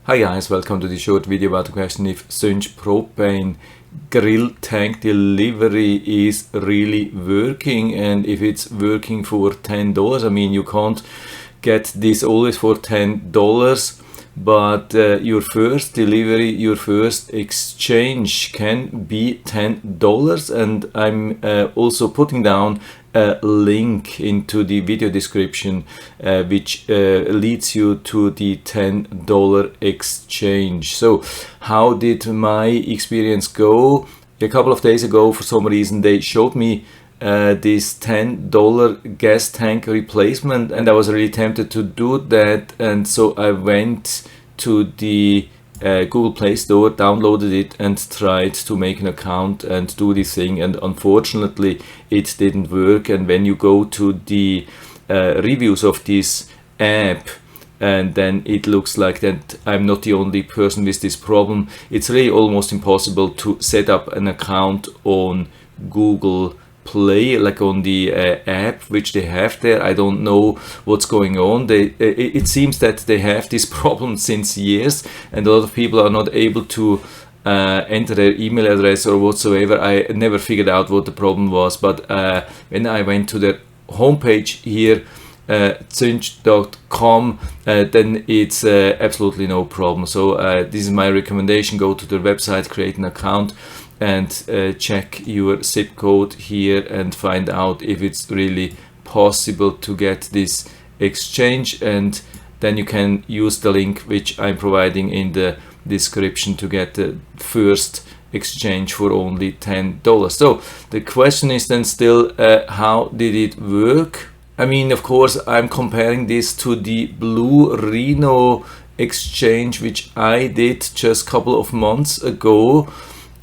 Hi guys, welcome to this short video about the question if Cynch Propane grill tank delivery is really working and if it's working for $10. I mean, you can't get this always for $10, but your first delivery, your first exchange can be $10, and I'm also putting down a link into the video description which leads you to the $10 exchange. So how did my experience go? A couple of days ago, for some reason, they showed me this $10 gas tank replacement, and I was really tempted to do that, and so I went to the Google Play Store, downloaded it and tried to make an account and do this thing, and unfortunately it didn't work. And when you go to the reviews of this app, and then it looks like that I'm not the only person with this problem. It's really almost impossible to set up an account on Google Play, like on the app which they have there. I don't know what's going on. It seems that they have this problem since years, and a lot of people are not able to enter their email address or whatsoever. I never figured out what the problem was, but when I went to their homepage here, cynch.com, then it's absolutely no problem. So this is my recommendation: go to their website, create an account, and check your zip code here and find out if it's really possible to get this exchange, and then you can use the link which I'm providing in the description to get the first exchange for only $10. So the question is then still, how did it work? I mean, of course, I'm comparing this to the Blue Rhino exchange which I did just a couple of months ago,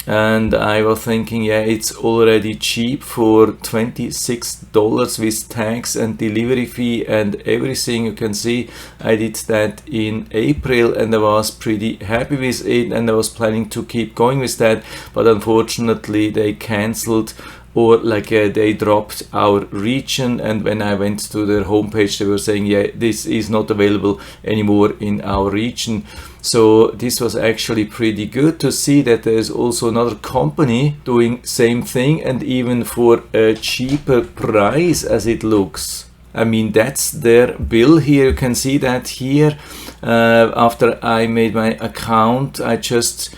and I was thinking, yeah, it's already cheap for $26 with tax and delivery fee and everything. You can see I did that in April and I was pretty happy with it, and I was planning to keep going with that, but unfortunately they cancelled, or they dropped our region, and when I went to their homepage they were saying, yeah, this is not available anymore in our region. So this was actually pretty good to see that there's also another company doing same thing, and even for a cheaper price as it looks. I mean, that's their bill here. You can see that here. After I made my account, I just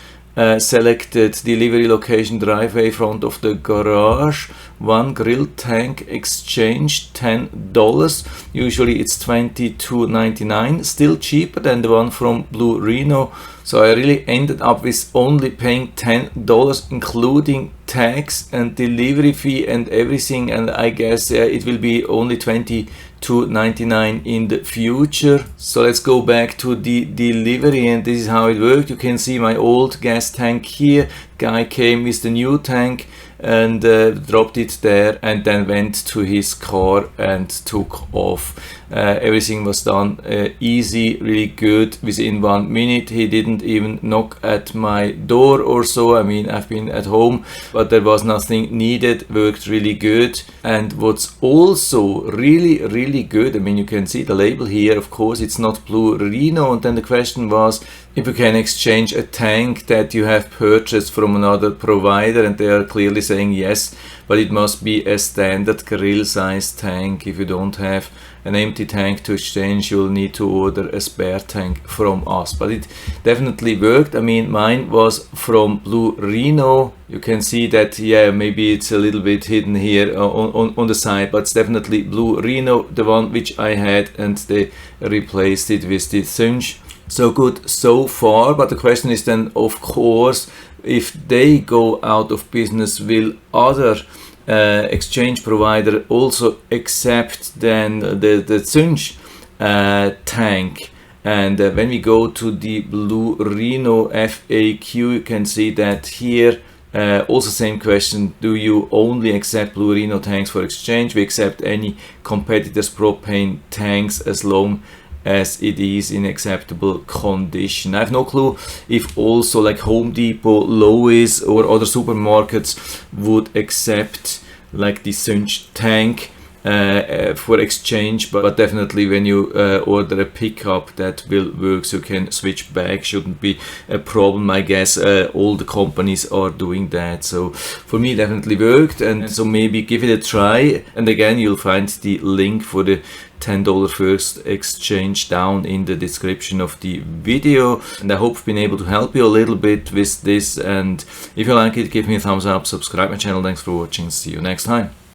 selected delivery location, driveway, front of the garage, one grill tank exchange, $10. Usually it's $22.99, still cheaper than the one from Blue Rhino. So I really ended up with only paying $10, including tax and delivery fee and everything, and I guess it will be only $22.99 in the future. So let's go back to the delivery, and this is how it worked. You can see my old gas tank here. Guy came with the new tank and dropped it there, and then went to his car and took off. Everything was done easy, really good, within 1 minute. He didn't even knock at my door or so. I mean, I've been at home, but there was nothing needed. Worked really good. And what's also really good, I mean, you can see the label here. Of course, it's not Blue Rhino, and then the question was if you can exchange a tank that you have purchased from another provider, and they are clearly saying yes, but it must be a standard grill size tank. If you don't have an empty tank to exchange, you'll need to order a spare tank from us. But it definitely worked. I mean, mine was from Blue Rhino. You can see that, yeah, maybe it's a little bit hidden here on the side, but it's definitely Blue Rhino, the one which I had, and they replaced it with the Cynch. So good so far, but the question is then, of course, if they go out of business, will other exchange provider also accept then the Cynch tank? And when we go to the Blue Rhino FAQ, you can see that here also same question: do you only accept Blue Rhino tanks for exchange? We accept any competitor's propane tanks as long as it is in acceptable condition. I have no clue if also like Home Depot, Lowe's or other supermarkets would accept like the Cynch tank. for exchange, but definitely when you order a pickup, that will work, so you can switch back. Shouldn't be a problem. I guess all the companies are doing that, so for me definitely worked, and so maybe give it a try. And again, you'll find the link for the $10 first exchange down in the description of the video. And I hope I've been able to help you a little bit with this, and if you like it, give me a thumbs up, subscribe my channel. Thanks for watching, see you next time.